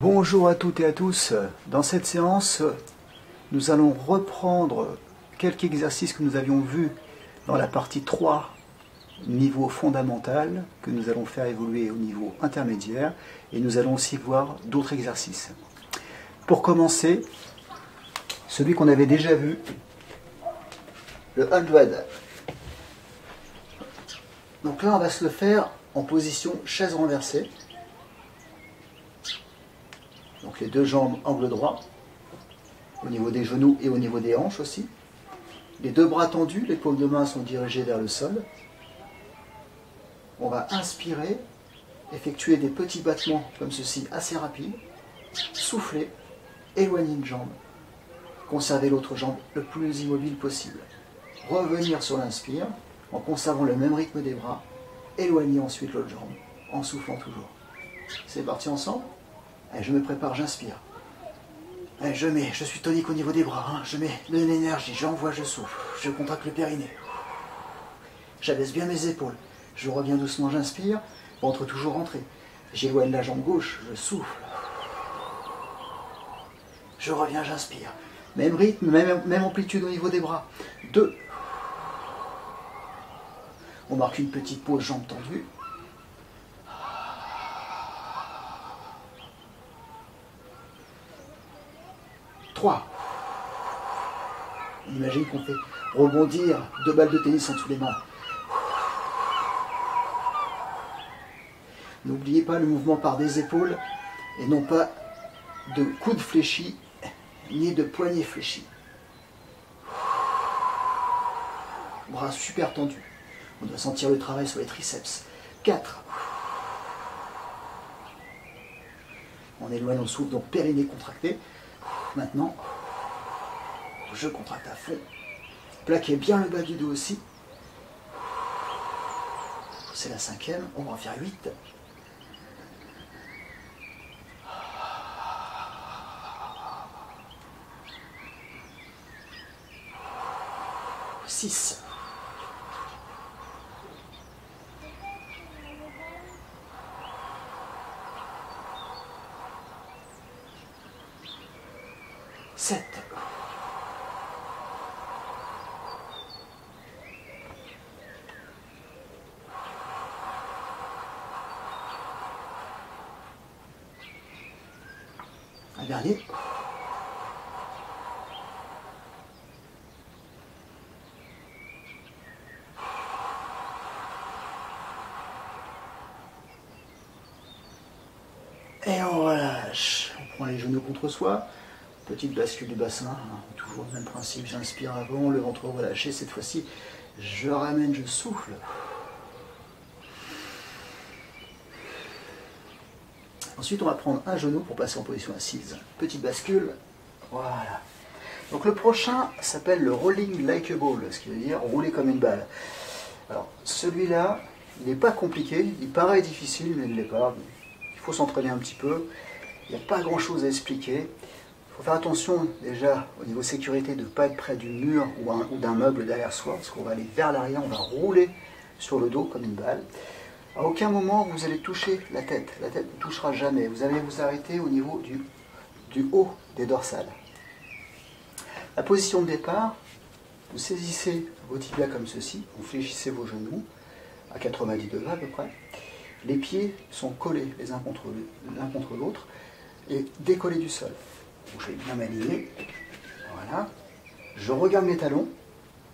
Bonjour à toutes et à tous. Dans cette séance, nous allons reprendre quelques exercices que nous avions vus dans la partie 3, niveau fondamental, que nous allons faire évoluer au niveau intermédiaire, et nous allons aussi voir d'autres exercices. Pour commencer, celui qu'on avait déjà vu, le 100. Donc là, on va se le faire en position chaise renversée. Donc les deux jambes angle droit, au niveau des genoux et au niveau des hanches aussi. Les deux bras tendus, les paumes de main sont dirigées vers le sol. On va inspirer, effectuer des petits battements comme ceci, assez rapides. Souffler, éloigner une jambe. Conserver l'autre jambe le plus immobile possible. Revenir sur l'inspire, en conservant le même rythme des bras. Éloigner ensuite l'autre jambe, en soufflant toujours. C'est parti ensemble ? Allez, je me prépare, j'inspire. Allez, je suis tonique au niveau des bras, hein. Je mets de l'énergie, j'envoie, je souffle. Je contracte le périnée. J'abaisse bien mes épaules. Je reviens doucement, j'inspire. Ventre toujours rentré. J'éloigne la jambe gauche, je souffle. Je reviens, j'inspire. Même rythme, même amplitude au niveau des bras. 2. On marque une petite pause, jambes tendues. 3. On imagine qu'on fait rebondir 2 balles de tennis en dessous des mains. N'oubliez pas le mouvement par des épaules et non pas de coudes fléchis ni de poignets fléchis. Bras super tendus. On doit sentir le travail sur les triceps. 4. On éloigne, on souffle, donc périnée contracté. Maintenant, je contracte à fond. Plaquez bien le bas du dos aussi. C'est la 5e, on va en faire 8. 6. 7. 1 dernier. 8. Et on relâche. On prend les genoux contre soi. Petite bascule du bassin, hein, toujours le même principe, j'inspire avant, le ventre relâché, cette fois-ci, je ramène, je souffle. Ensuite, on va prendre un genou pour passer en position assise. Petite bascule, voilà. Donc le prochain s'appelle le rolling like a ball, ce qui veut dire rouler comme une balle. Alors, celui-là, il n'est pas compliqué, il paraît difficile, mais il ne l'est pas. Il faut s'entraîner un petit peu, il n'y a pas grand-chose à expliquer. Il faut faire attention déjà au niveau sécurité de ne pas être près du mur ou d'un meuble derrière soi, parce qu'on va aller vers l'arrière, on va rouler sur le dos comme une balle. À aucun moment vous allez toucher la tête ne touchera jamais. Vous allez vous arrêter au niveau du haut des dorsales. La position de départ, vous saisissez vos tibias comme ceci, vous fléchissez vos genoux à 90 degrés à peu près. Les pieds sont collés les uns contre l'autre et décollés du sol. Je vais bien m'aligner, voilà. Je regarde mes talons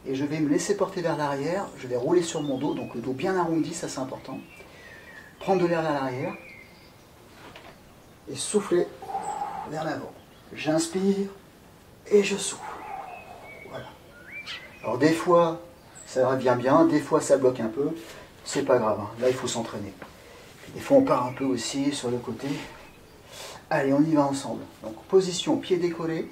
et je vais me laisser porter vers l'arrière. Je vais rouler sur mon dos, donc le dos bien arrondi, ça c'est important. Prendre de l'air vers l'arrière et souffler vers l'avant. J'inspire et je souffle. Voilà. Alors des fois ça revient bien, des fois ça bloque un peu, c'est pas grave, hein. Là il faut s'entraîner. Des fois on part un peu aussi sur le côté. Allez, on y va ensemble. Donc, position, pied décollé.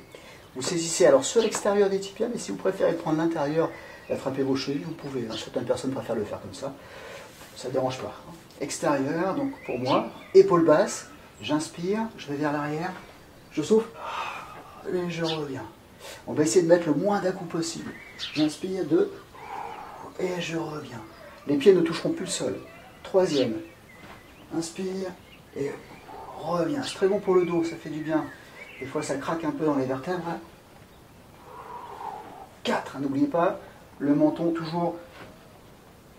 Vous saisissez alors sur l'extérieur des tibias, mais si vous préférez prendre l'intérieur et attraper vos chevilles, vous pouvez. Certaines personnes préfèrent le faire comme ça. Ça ne dérange pas. Extérieur, donc pour moi, épaule basse. J'inspire, je vais vers l'arrière. Je souffle et je reviens. On va essayer de mettre le moins d'un coup possible. J'inspire, 2 et je reviens. Les pieds ne toucheront plus le sol. 3e. Inspire et reviens. C'est très bon pour le dos, ça fait du bien. Des fois, ça craque un peu dans les vertèbres. 4, n'oubliez pas, le menton toujours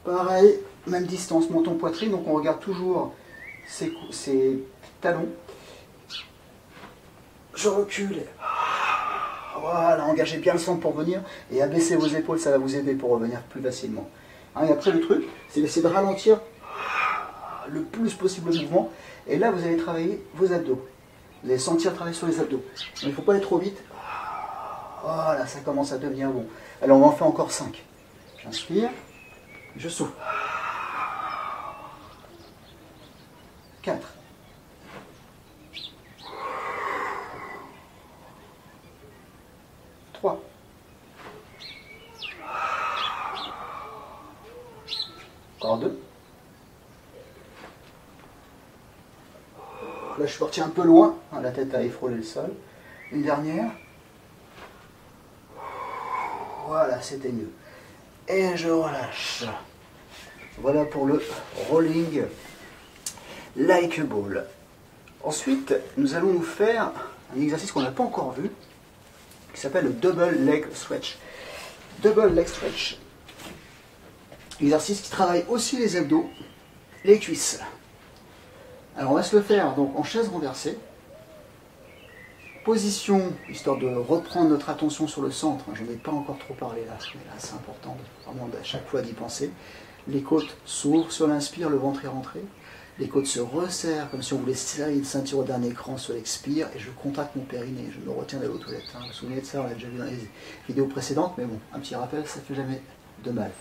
pareil, même distance, menton-poitrine, donc on regarde toujours ses talons. Je recule. Voilà, engagez bien le centre pour venir et abaissez vos épaules, ça va vous aider pour revenir plus facilement. Et après, le truc, c'est d'essayer de ralentir le plus possible le mouvement. Et là, vous allez travailler vos abdos. Vous allez sentir travailler sur les abdos. Il ne faut pas aller trop vite. Voilà, ça commence à devenir bon. Alors, on en fait encore 5. J'inspire, je souffle. 4. 3. Encore 2. Là, je suis parti un peu loin. La tête a effrôlé le sol. Une dernière. Voilà, c'était mieux. Et je relâche. Voilà pour le rolling like a ball. Ensuite, nous allons nous faire un exercice qu'on n'a pas encore vu, qui s'appelle le double leg stretch. Double leg stretch. Exercice qui travaille aussi les abdos, les cuisses. Alors on va se le faire donc en chaise renversée. Position, histoire de reprendre notre attention sur le centre. Je n'en ai pas encore trop parlé là, mais là c'est important vraiment à chaque fois d'y penser. Les côtes s'ouvrent sur l'inspire, le ventre est rentré. Les côtes se resserrent comme si on voulait serrer une ceinture d'un écran sur l'expire. Et je contracte mon périnée, je me retiens d'aller aux toilettes. Vous vous souvenez de ça, on l'a déjà vu dans les vidéos précédentes, mais bon, un petit rappel, ça ne fait jamais de mal.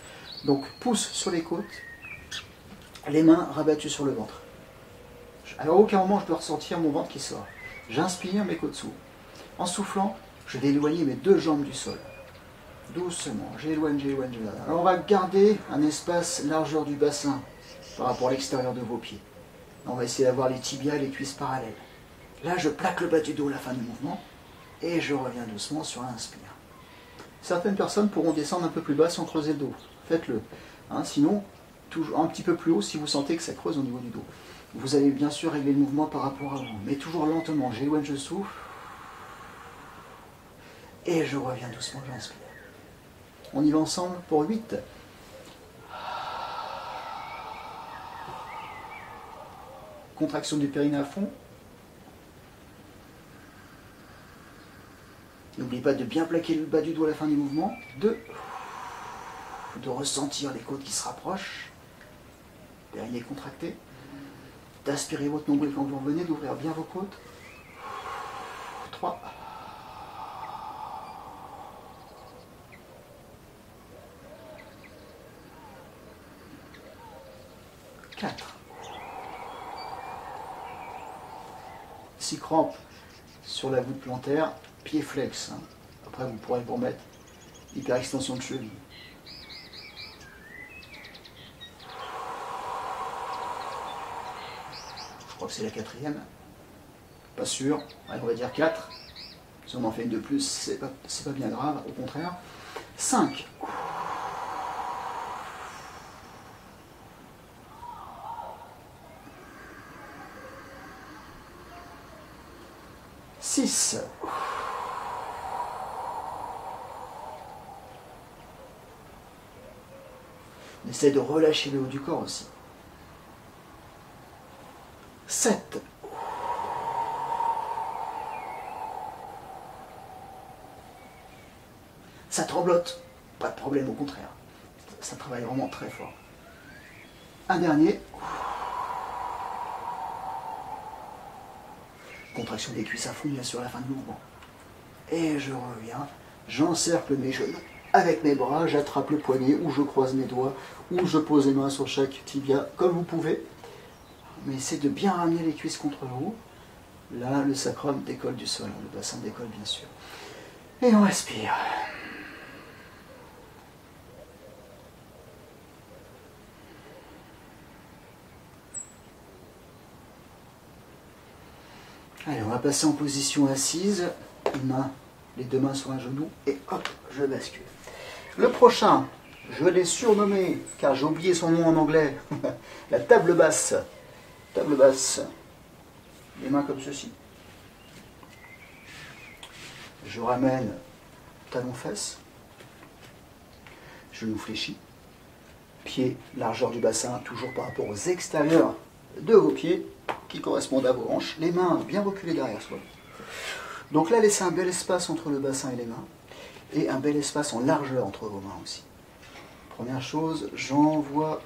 Donc pouce sur les côtes, les mains rabattues sur le ventre. À aucun moment je peux ressentir mon ventre qui sort. J'inspire, mes côtes s'ouvrent. En soufflant, je vais éloigner mes 2 jambes du sol. Doucement, j'éloigne. Alors on va garder un espace largeur du bassin par rapport à l'extérieur de vos pieds. On va essayer d'avoir les tibias et les cuisses parallèles. Là, je plaque le bas du dos à la fin du mouvement et je reviens doucement sur l'inspire. Certaines personnes pourront descendre un peu plus bas sans creuser le dos. Faites-le. Sinon, toujours un petit peu plus haut si vous sentez que ça creuse au niveau du dos. Vous allez bien sûr régler le mouvement par rapport à vous, mais toujours lentement. J'éloigne, je souffle. Et je reviens doucement, j'inspire. On y va ensemble pour 8. Contraction du périnée à fond. N'oubliez pas de bien plaquer le bas du dos à la fin du mouvement. 2. De ressentir les côtes qui se rapprochent. Périnée contracté. D'aspirer votre nombril quand vous revenez, d'ouvrir bien vos côtes. 3. 4. 6 crampes sur la voûte plantaire, pied flex. Après, vous pourrez vous remettre hyperextension de cheville. Je crois que c'est la 4e. Pas sûr. Allez, on va dire 4. Si on en fait une de plus, c'est pas bien grave, au contraire. 5. 6. On essaie de relâcher le haut du corps aussi. 7. 'Ça tremblote. Pas de problème, au contraire. Ça travaille vraiment très fort. Un dernier. Contraction des cuisses à fond, bien sûr, à la fin du mouvement. Et je reviens. J'encercle mes genoux avec mes bras, j'attrape le poignet, ou je croise mes doigts, ou je pose les mains sur chaque tibia, comme vous pouvez. Mais essayez de bien ramener les cuisses contre vous. Là, le sacrum décolle du sol, le bassin décolle, bien sûr. Et on respire. Allez, on va passer en position assise, les 2 mains sur un genou, et hop, je bascule. Le prochain, je l'ai surnommé, car j'ai oublié son nom en anglais, la table basse. Table basse. les mains comme ceci. Je ramène talon-fesse, genou fléchi, pied, largeur du bassin, toujours par rapport aux extérieurs de vos pieds, qui correspondent à vos hanches, les mains bien reculées derrière soi. Donc là, laissez un bel espace entre le bassin et les mains, et un bel espace en largeur entre vos mains aussi. Première chose, j'envoie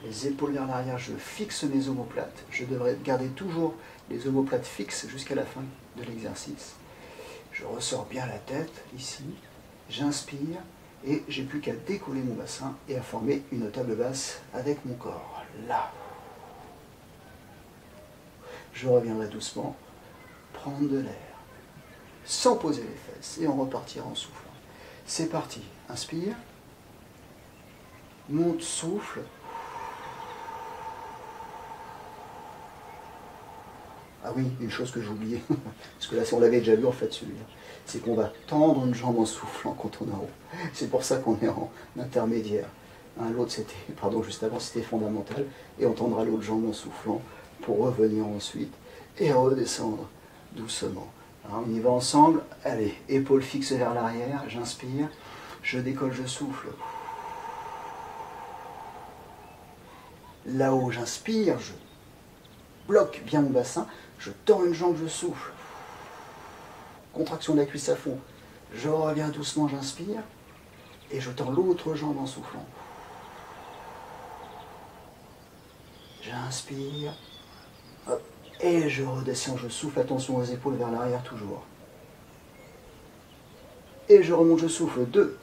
les épaules vers l'arrière, je fixe mes omoplates. Je devrais garder toujours les omoplates fixes jusqu'à la fin de l'exercice. Je ressors bien la tête ici, j'inspire et j'ai plus qu'à décoller mon bassin et à former une table basse avec mon corps. Là. Je reviendrai doucement, prendre de l'air, sans poser les fesses et on repartira en soufflant. C'est parti, inspire, monte, souffle. Ah oui, une chose que j'ai oubliée, parce que là on l'avait déjà vu en fait celui-là, c'est qu'on va tendre une jambe en soufflant quand on est en haut. C'est pour ça qu'on est en intermédiaire. Hein, l'autre c'était, pardon, juste avant c'était fondamental, et on tendra l'autre jambe en soufflant pour revenir ensuite et redescendre doucement. Hein, on y va ensemble, allez, épaules fixes vers l'arrière, j'inspire, je décolle, je souffle. Là-haut j'inspire, je bloque bien mon bassin, je tends une jambe, je souffle. Contraction de la cuisse à fond. Je reviens doucement, j'inspire. Et je tends l'autre jambe en soufflant. J'inspire. Hop, et je redescends, je souffle. Attention aux épaules vers l'arrière toujours. Et je remonte, je souffle. 2.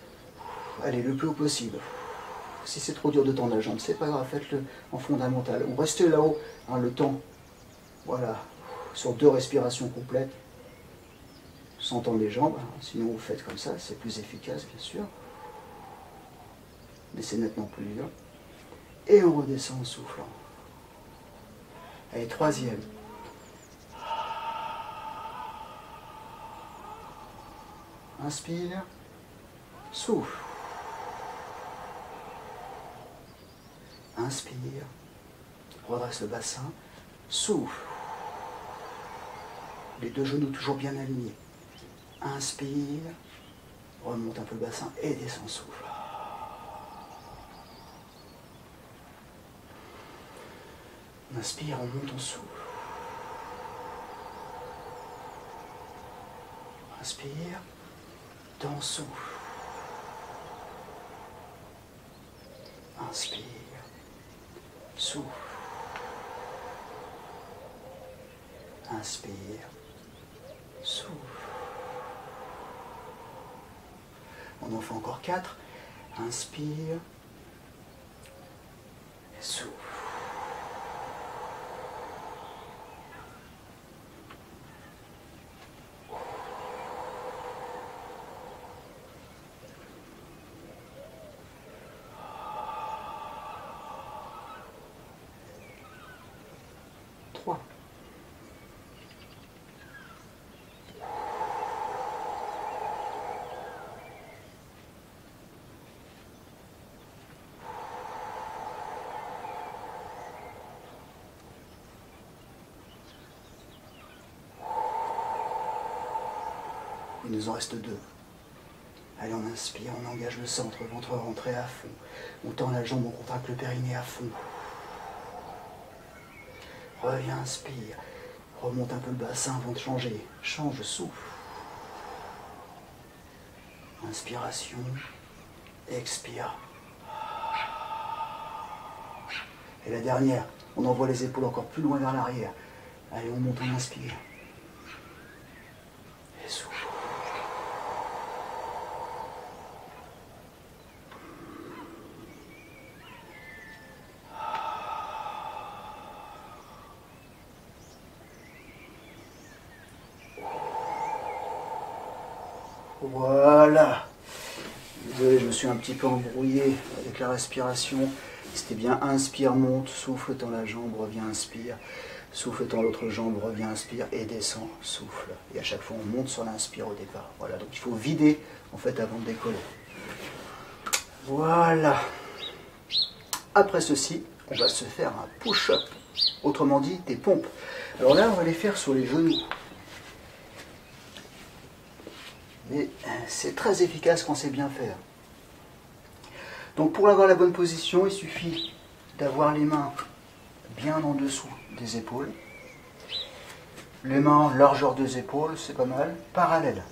Allez, le plus haut possible. Si c'est trop dur de tendre la jambe, c'est pas grave, faites-le en fondamental. On reste là-haut, hein, le temps. Voilà, sur 2 respirations complètes, sans tendre les jambes, sinon vous faites comme ça, c'est plus efficace bien sûr, mais c'est nettement plus dur. Et on redescend en soufflant. Allez, 3e. Inspire, souffle. Inspire, redresse le bassin, souffle. Les 2 genoux toujours bien alignés. Inspire, remonte un peu le bassin et descend, souffle. Inspire, on monte, on souffle. Inspire, dans, souffle. Inspire, souffle. Inspire, souffle. On en fait encore 4. Inspire, et souffle. Il nous en reste 2. Allez, on inspire, on engage le centre, ventre rentré à fond. On tend la jambe, on contracte le périnée à fond. Reviens, inspire. Remonte un peu le bassin avant de changer. Change, souffle. Inspiration. Expire. Et la dernière, on envoie les épaules encore plus loin vers l'arrière. Allez, on monte, on inspire. Et souffle. Voilà. Désolé, je me suis un petit peu embrouillé avec la respiration. C'était bien inspire, monte, souffle, tend la jambe, reviens, inspire. Souffle, tend l'autre jambe, reviens, inspire et descend, souffle. Et à chaque fois, on monte sur l'inspire au départ. Voilà, donc il faut vider en fait avant de décoller. Voilà. Après ceci, on va se faire un push-up Autrement dit, des pompes. Alors là, on va les faire sur les genoux. Mais c'est très efficace quand c'est bien fait. Donc pour avoir la bonne position, il suffit d'avoir les mains bien en dessous des épaules. Les mains largeur des épaules, c'est pas mal, parallèles.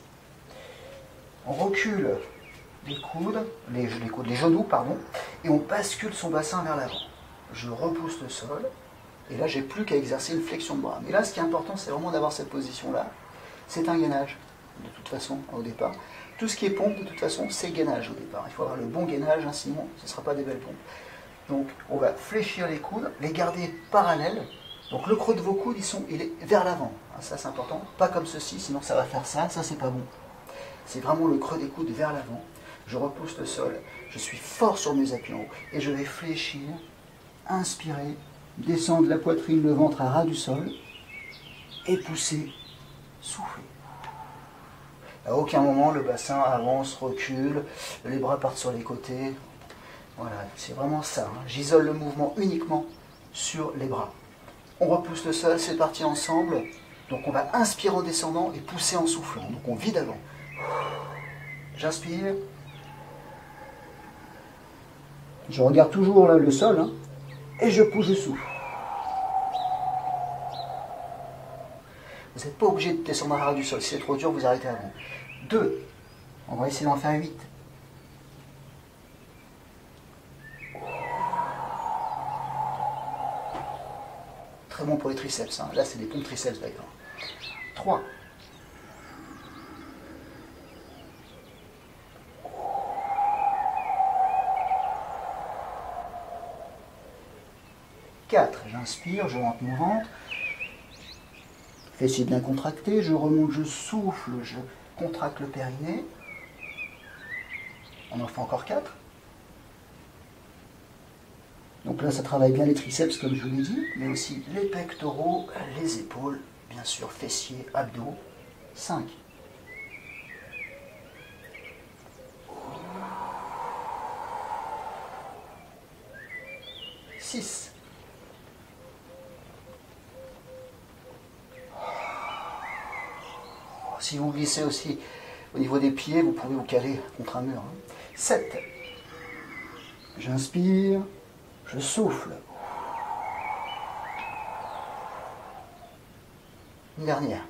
On recule les coudes, les genoux, pardon, et on bascule son bassin vers l'avant. Je repousse le sol, et là j'ai plus qu'à exercer une flexion de bras. Mais là ce qui est important, c'est vraiment d'avoir cette position-là. C'est un gainage, de toute façon, au départ. Tout ce qui est pompe, de toute façon, c'est gainage au départ. Il faut avoir le bon gainage, hein, sinon ce ne sera pas des belles pompes. Donc on va fléchir les coudes, les garder parallèles. Donc le creux de vos coudes, il est vers l'avant. Hein, ça c'est important. Pas comme ceci, sinon ça va faire ça c'est pas bon. C'est vraiment le creux des coudes vers l'avant. Je repousse le sol, je suis fort sur mes appuis en haut. Et je vais fléchir, inspirer, descendre la poitrine, le ventre à ras du sol. Et pousser, souffler. À aucun moment le bassin avance, recule, les bras partent sur les côtés. Voilà, c'est vraiment ça. Hein. J'isole le mouvement uniquement sur les bras. On repousse le sol, c'est parti ensemble. Donc on va inspirer en descendant et pousser en soufflant. Donc on vide avant. J'inspire. Je regarde toujours là, le sol. Hein, et je pousse, je souffle. Vous n'êtes pas obligé de descendre à ras du sol. Si c'est trop dur, vous arrêtez avant. 2. On va essayer d'en faire 8. Très bon pour les triceps. Hein. Là, c'est des pompes triceps d'ailleurs. 3. 4. J'inspire, je rentre mon ventre. Fessiers bien contractés, je remonte, je souffle, je contracte le périnée. On en fait encore 4. Donc là, ça travaille bien les triceps, comme je vous l'ai dit, mais aussi les pectoraux, les épaules, bien sûr, fessiers, abdos. 5. 6. 7. Si vous glissez aussi au niveau des pieds, vous pouvez vous caler contre un mur. 7. J'inspire, je souffle. Une dernière.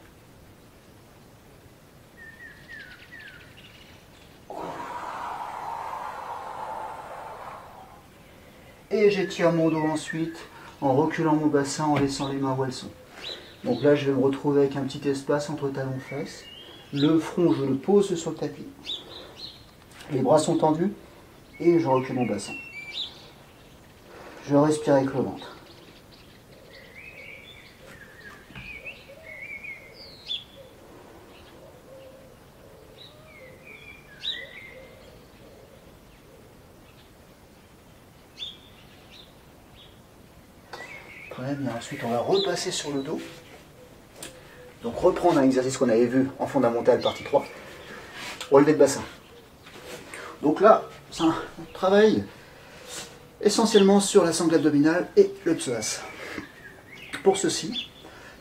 Et j'étire mon dos ensuite en reculant mon bassin, en laissant les mains où elles sont. Donc là, je vais me retrouver avec un petit espace entre talons-fesses. Le front, je le pose sur le tapis. Les bras sont tendus et je recule mon bassin. Je respire avec le ventre. Très bien. Ensuite, on va repasser sur le dos. Donc reprendre un exercice qu'on avait vu en fondamental partie 3. Relevé de bassin. Donc là, c'est un travail essentiellement sur la sangle abdominale et le psoas. Pour ceci,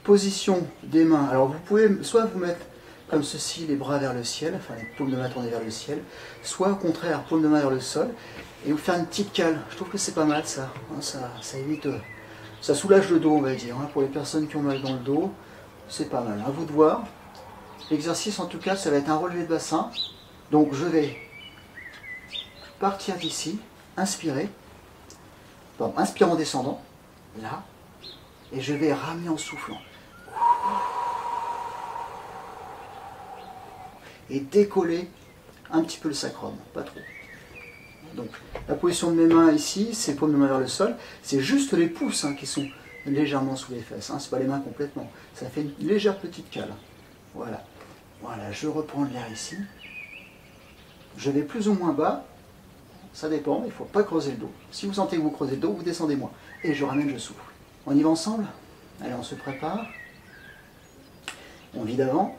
position des mains. Alors vous pouvez soit vous mettre comme ceci, les bras vers le ciel, enfin les paumes de main tournées vers le ciel, soit au contraire, paumes de main vers le sol, et vous faire une petite cale. Je trouve que c'est pas mal ça. Ça évite, ça soulage le dos, on va dire, pour les personnes qui ont mal dans le dos. C'est pas mal, à vous de voir. L'exercice en tout cas, ça va être un relevé de bassin. Donc je vais partir d'ici, inspirer, inspire en descendant, là, et je vais ramener en soufflant. Et décoller un petit peu le sacrum, pas trop. Donc la position de mes mains ici, c'est paumes de main vers le sol, c'est juste les pouces qui sont légèrement sous les fesses, c'est pas les mains complètement. Ça fait une légère petite cale. Voilà. Voilà, je reprends l'air ici. Je vais plus ou moins bas, ça dépend, il ne faut pas creuser le dos. Si vous sentez que vous creusez le dos, vous descendez moins. Et je ramène, je souffle. On y va ensemble? Allez, on se prépare. On vide avant.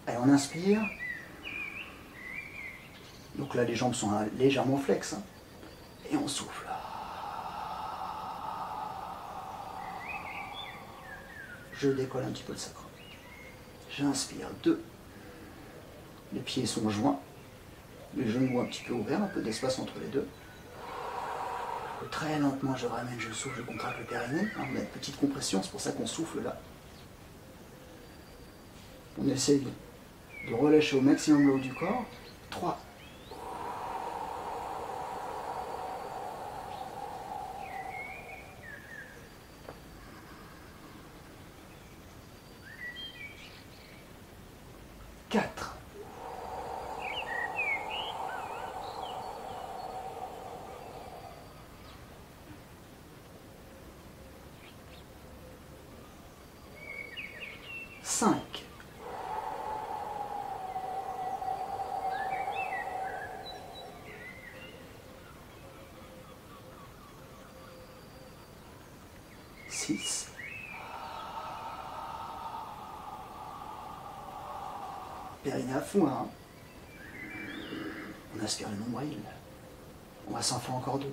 Allez, on inspire. Donc là, les jambes sont légèrement flexes. Et on souffle. je décolle un petit peu le sacrum. J'inspire 2. Les pieds sont joints, les genoux un petit peu ouverts, un peu d'espace entre les deux. Très lentement, je ramène, je souffle, je contracte le périnée. On a une petite compression, c'est pour ça qu'on souffle là. On essaie de relâcher au maximum le haut du corps. 3. 4. 5. 6. Périnée à fond, hein. On aspire le nombril. On va s'en faire encore 2.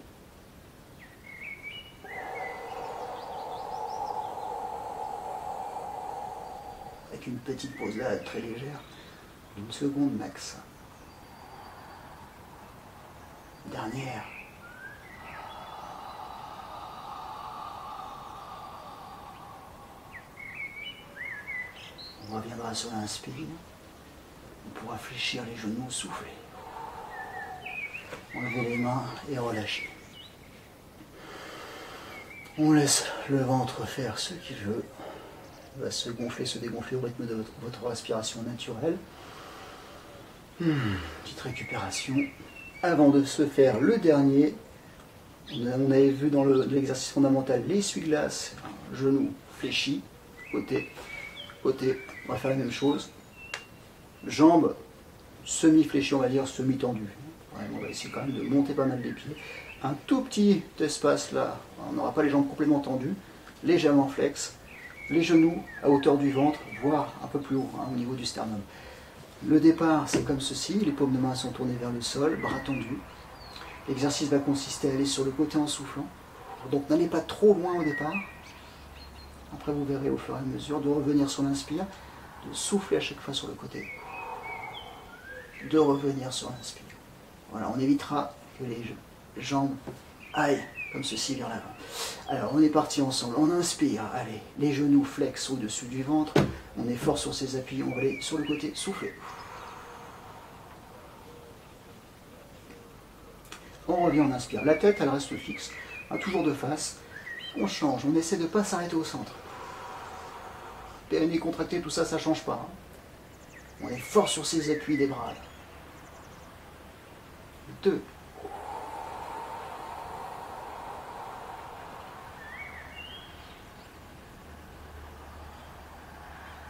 Avec une petite pause là, très légère. 1 seconde max. Dernière. On reviendra sur l'inspire. On pourra fléchir les genoux, souffler. Enlever les mains et relâcher. On laisse le ventre faire ce qu'il veut. Il va se gonfler, se dégonfler au rythme de votre respiration naturelle. Petite récupération. Avant de se faire le dernier, on avait vu dans l'exercice fondamental l'essuie-glace, genou fléchi, côté, côté. On va faire la même chose. Jambes semi-fléchies, on va dire semi-tendues. On va essayer quand même de monter pas mal les pieds. Un tout petit espace là, on n'aura pas les jambes complètement tendues, légèrement flex, les genoux à hauteur du ventre, voire un peu plus haut, hein, au niveau du sternum. Le départ, c'est comme ceci, les paumes de main sont tournées vers le sol, bras tendus. L'exercice va consister à aller sur le côté en soufflant. Donc n'allez pas trop loin au départ. Après, vous verrez au fur et à mesure de revenir sur l'inspire, de souffler à chaque fois sur le côté, de revenir sur l'inspire. Voilà, on évitera que les jambes aillent comme ceci vers l'avant. Alors, on est parti ensemble. On inspire, allez, les genoux flex au-dessus du ventre. On est fort sur ses appuis, on va aller sur le côté, souffler. On revient, on inspire. La tête, elle reste fixe, hein, toujours de face. On change, on essaie de ne pas s'arrêter au centre. Périnée contracté, tout ça, ça ne change pas. Hein. On est fort sur ses appuis des bras. 2.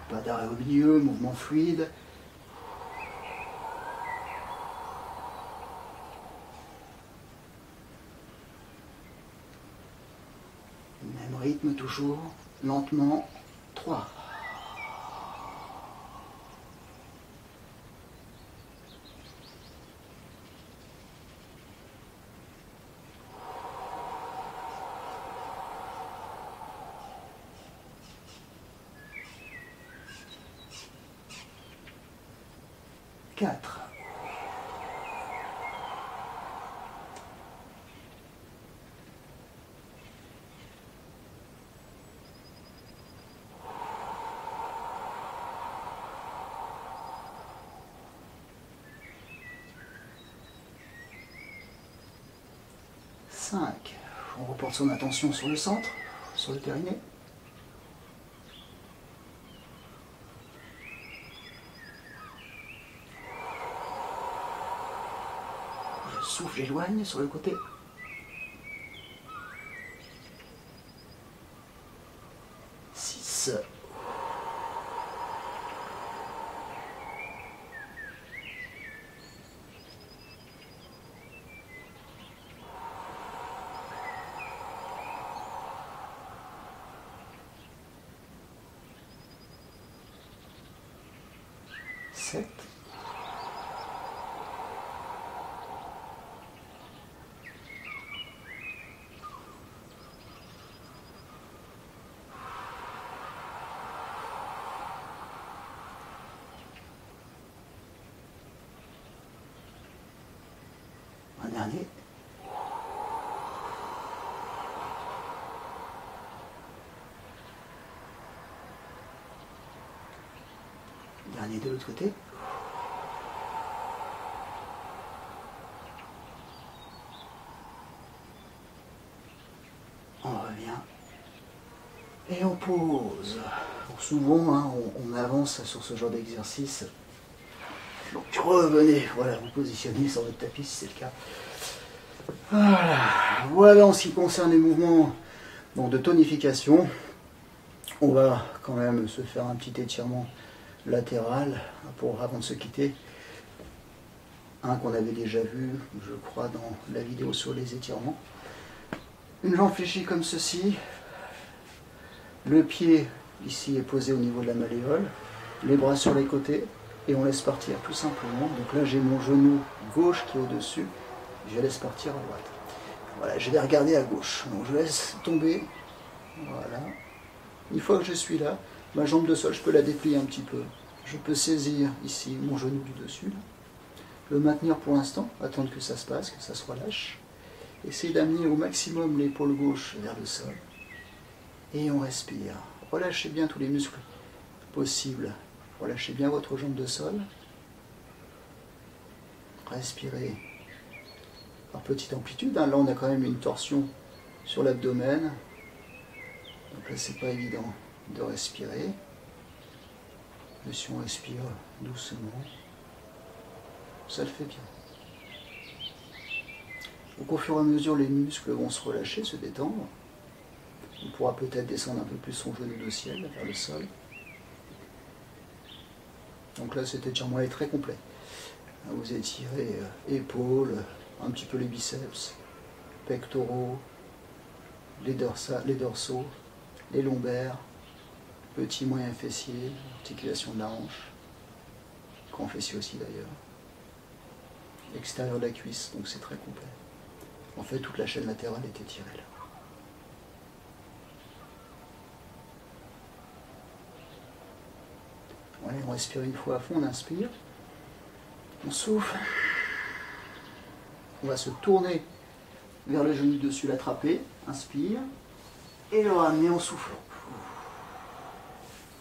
Pas d'arrêt au milieu, mouvement fluide. Même rythme toujours, lentement. 3. 4. 5. On reporte son attention sur le centre, sur le périnée. Je souffle, j'éloigne sur le côté. 6. 7. 8. Dernier. Dernier de l'autre côté. On revient. Et on pose. Alors souvent, hein, on avance sur ce genre d'exercice. Donc revenez, voilà, vous positionnez sur votre tapis si c'est le cas. Voilà, voilà en ce qui concerne les mouvements donc, de tonification. On va quand même se faire un petit étirement latéral avant de se quitter. Un qu'on avait déjà vu, je crois, dans la vidéo sur les étirements. Une jambe fléchie comme ceci. Le pied ici est posé au niveau de la malléole. Les bras sur les côtés. Et on laisse partir tout simplement. Donc là j'ai mon genou gauche qui est au-dessus. Je laisse partir à droite. Voilà, je vais regarder à gauche. Donc je laisse tomber. Voilà. Une fois que je suis là, ma jambe de sol, je peux la déplier un petit peu. Je peux saisir ici mon genou du dessus. Le maintenir pour l'instant, attendre que ça se passe, que ça se relâche. Essayer d'amener au maximum l'épaule gauche vers le sol. Et on respire. Relâchez bien tous les muscles possibles. Relâchez bien votre jambe de sol. Respirez par petite amplitude. Là, on a quand même une torsion sur l'abdomen. Donc là, c'est pas évident de respirer. Mais si on respire doucement, ça le fait bien. Donc au fur et à mesure, les muscles vont se relâcher, se détendre. On pourra peut-être descendre un peu plus son genou de ciel vers le sol. Donc là, cet étirement est très complet. Vous étirez épaules, un petit peu les biceps, pectoraux, les dorsaux, les lombaires, petit moyen fessier, articulation de la hanche, grand fessier aussi d'ailleurs, extérieur de la cuisse, donc c'est très complet. En fait, toute la chaîne latérale est étirée là. Ouais, on respire une fois à fond, on inspire, on souffle, on va se tourner vers le genou dessus, l'attraper, inspire, et le ramener en soufflant.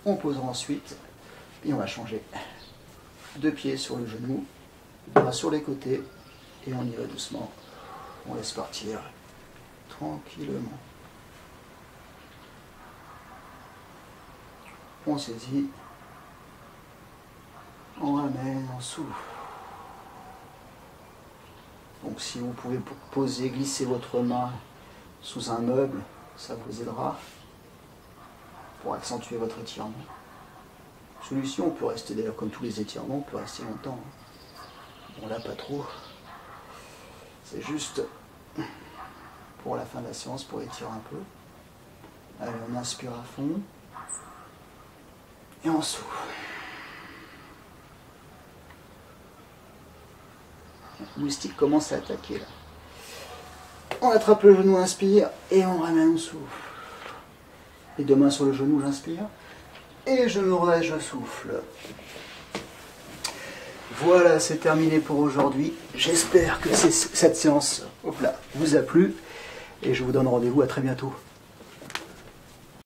On posera ensuite, et on va changer. Deux pieds sur le genou, bras sur les côtés, et on y va doucement. On laisse partir tranquillement. On saisit. On ramène, on souffle. Donc si vous pouvez poser, glisser votre main sous un meuble, ça vous aidera pour accentuer votre étirement. Celui-ci, on peut rester, d'ailleurs comme tous les étirements, on peut rester longtemps. Bon là, pas trop. C'est juste pour la fin de la séance, pour étirer un peu. Allez, on inspire à fond. Et on souffle. Le moustique commence à attaquer là. On attrape le genou, inspire, et on ramène, on souffle. Les deux mains sur le genou, j'inspire, et je me relâche, je souffle. Voilà, c'est terminé pour aujourd'hui. J'espère que cette séance vous a plu, et je vous donne rendez-vous à très bientôt.